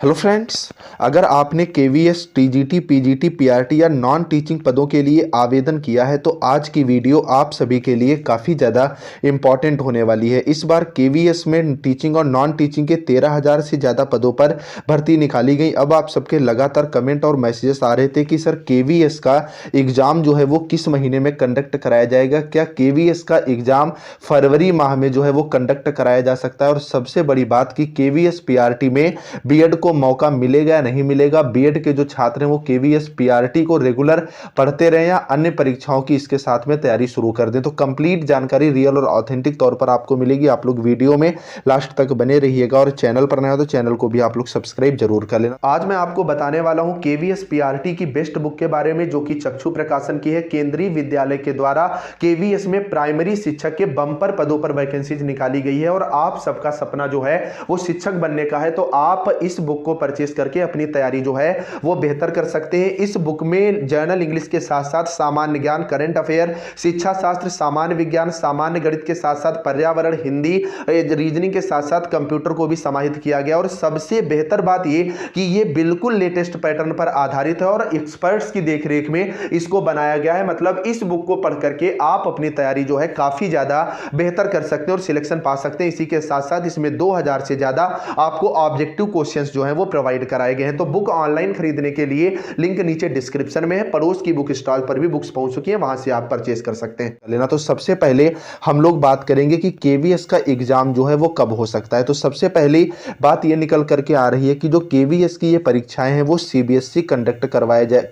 Hello friends, अगर आपने KVS, TGT, PGT, PRT या नॉन टीचिंग पदों के लिए आवेदन किया है तो आज की वीडियो आप सभी के लिए काफ़ी ज़्यादा इम्पॉर्टेंट होने वाली है। इस बार केवीएस में टीचिंग और नॉन टीचिंग के 13,000 से ज़्यादा पदों पर भर्ती निकाली गई। अब आप सबके लगातार कमेंट और मैसेजेस आ रहे थे कि सर केवीएस का एग्ज़ाम जो है वो किस महीने में कंडक्ट कराया जाएगा, क्या केवीएस का एग्ज़ाम फरवरी माह में जो है वो कंडक्ट कराया जा सकता है। और सबसे बड़ी बात कि केवीएस पीआरटी में बीएड को मौका मिलेगा या नहीं मिलेगा। बीएड के जो छात्र हैं वो केवीएस पीआरटी को रेगुलर पढ़ते रहे या अन्य परीक्षाओं की इसके साथ में तैयारी शुरू कर दें। तो कंप्लीट जानकारी रियल और ऑथेंटिक तौर पर आपको मिलेगी। आप लोग वीडियो में लास्ट तक बने रहिएगा और चैनल पर नए हो तो चैनल को भी आप लोग सब्सक्राइब जरूर कर लेना। आज मैं आपको बताने वाला हूं केवीएस पीआरटी की बेस्ट बुक के बारे में, जो कि चक्षु प्रकाशन की है। केंद्रीय विद्यालय के द्वारा केवीएस में प्राइमरी शिक्षक के बंपर पदों पर वैकेंसीज निकाली गई है और आप सबका सपना जो है वो शिक्षक बनने का है। तो आप इस बुक को परचेस करके अपनी तैयारी जो है वो बेहतर कर सकते हैं। इस बुक में जर्नल इंग्लिश के साथ साथ सामान्य ज्ञान, करंट अफेयर, शिक्षा शास्त्र, सामान्य विज्ञान, सामान्य गणित के साथ साथ पर्यावरण, हिंदी, रीजनिंग के साथ साथ कंप्यूटर को भी समाहित किया गया। और सबसे बेहतर बात ये कि ये बिल्कुल लेटेस्ट पैटर्न पर आधारित है और एक्सपर्ट्स की देखरेख में इसको बनाया गया है। मतलब इस बुक को पढ़ करके आप अपनी तैयारी जो है काफी ज्यादा बेहतर कर सकते हैं और सिलेक्शन पा सकते हैं। इसी के साथ साथ इसमें 2000 से ज्यादा आपको ऑब्जेक्टिव क्वेश्चंस जो है वो प्रोवाइड कराए गए हैं। तो बुक ऑनलाइन खरीदने के लिए लिंक नीचे डिस्क्रिप्शन में है। पड़ोस की बुक स्टॉल पर भी बुक्स पहुंच चुकी है, वहां से आप परचेस कर सकते हैं लेना। तो सबसे पहले हम लोग बात करेंगे कि केवीएस का एग्जाम जो है वो कब हो सकता है। तो सबसे पहली बात ये निकल करके आ रही है कि जो केवीएस की ये परीक्षाएं हैं वो सीबीएसई कंडक्ट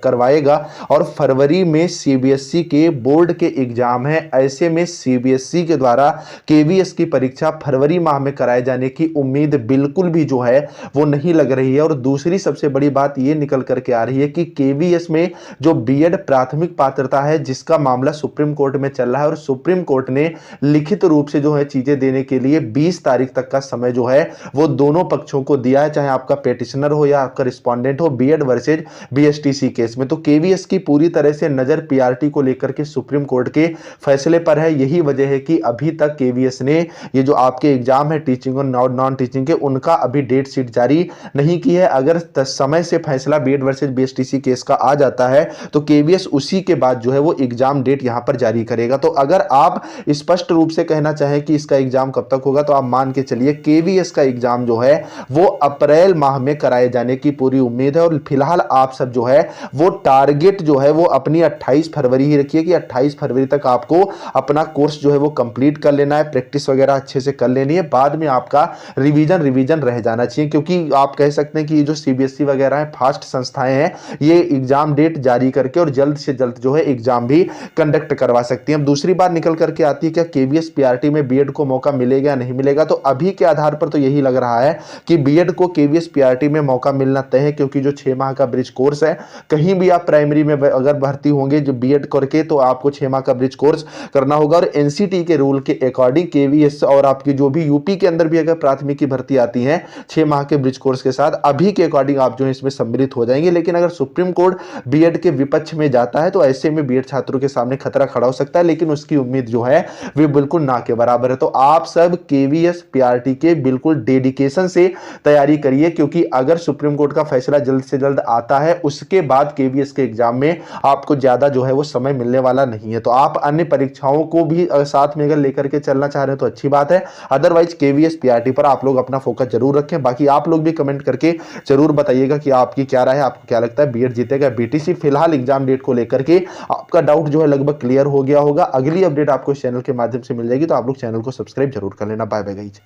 करवाएगा और फरवरी में सीबीएसई के बोर्ड के एग्जाम है। ऐसे में सीबीएसई के द्वारा केवीएस की परीक्षा फरवरी माह में कराए जाने की उम्मीद बिल्कुल भी जो है वो नहीं लग रही है। और दूसरी सबसे बड़ी बात यह निकल करके आ रही है कि केवीएस में जो बीएड प्राथमिक पात्रता है जिसका मामला सुप्रीम कोर्ट में चल रहा है और सुप्रीम कोर्ट ने लिखित रूप से जो है चीजें देने के लिए 20 तारीख तक का समय जो है वो दोनों पक्षों को दिया है, चाहे आपका पेटिशनर हो या आपका रिस्पोंडेंट हो, बीएड वर्सेज बीएसटीसी केस में। तो केवीएस की पूरी तरह से नजर पीआरटी को लेकर के सुप्रीम कोर्ट के फैसले पर है। यही वजह है कि अभी तक केवीएस ने ये जो आपके एग्जाम है टीचिंग और नॉन टीचिंग के, उनका अभी डेट शीट जारी नहीं की है। अगर समय से फैसला बीएड वर्सेस बीएसटीसी केस का आ जाता है तो केवीएस उसी के बाद जो है वो एग्जाम डेट यहां पर जारी करेगा। तो अगर आप स्पष्ट रूप से कहना चाहें कि इसका एग्जाम कब तक होगा तो आप मान के चलिए केवीएस का एग्जाम जो है वो अप्रैल माह में कराए जाने की पूरी उम्मीद है। और फिलहाल आप सब जो है वो टारगेट जो है वो अपनी 28 फरवरी ही रखिए कि 28 फरवरी तक आपको अपना कोर्स जो है वो कंप्लीट कर लेना है, प्रैक्टिस वगैरह अच्छे से कर लेनी है। बाद में आपका रिवीजन रह जाना चाहिए, क्योंकि आप कह सकते हैं कि ये जो सीबीएसई वगैरह है फास्ट संस्थाएं हैं, ये एग्जाम डेट जारी करके और जल्द से जल्द जो है एग्जाम भी कंडक्ट करवा सकती हैं। अब दूसरी बात निकल करके आती है क्या केवीएस पीआरटी में बीएड को मौका मिलेगा या नहीं मिलेगा। तो अभी के आधार पर तो यही लग रहा है कि बीएड को केवीएस पीआरटी में मौका मिलना तय है, क्योंकि जो 6 माह का ब्रिज कोर्स है, कहीं भी आप प्राइमरी में अगर भर्ती होंगे जो बीएड करके तो आपको 6 माह का ब्रिज कोर्स करना होगा। और एनसीटी के रूल के अकॉर्डिंग केवीएस और आपकी जो भी यूपी के अंदर भी अगर प्राथमिकी भर्ती आती है 6 माह के ब्रिज कोर्स के साथ, अभी के अकॉर्डिंग आप जो है इसमें सम्मिलित हो जाएंगे। लेकिन अगर सुप्रीम कोर्ट बीएड के विपक्ष में जाता है तो ऐसे में बीएड छात्रों के सामने खतरा खड़ा हो सकता है, लेकिन उसकी उम्मीद जो है वे बिल्कुल ना के बराबर है। तो आप सब केवीएस पीआरटी के बिल्कुल डेडिकेशन से तैयारी करिए, क्योंकि अगर सुप्रीम कोर्ट का फैसला जल्द से जल्द आता है उसके बाद केवीएस के एग्जाम में आपको ज्यादा जो है वो समय मिलने वाला नहीं है। तो आप अन्य परीक्षाओं को भी साथ में अगर लेकर के चलना चाह रहे हैं तो अच्छी बात है, अदरवाइज केवीएस पीआरटी पर आप लोग अपना फोकस जरूर रखें। बाकी आप लोग भी कमेंट करके जरूर बताइएगा कि आपकी क्या राय है, आपको क्या लगता है बीएड जीतेगा बीटीसी। फिलहाल एग्जाम डेट को लेकर के आपका डाउट जो है लगभग क्लियर हो गया होगा। अगली अपडेट आपको इस चैनल के माध्यम से मिल जाएगी, तो आप लोग चैनल को सब्सक्राइब जरूर कर लेना। Bye bye guys.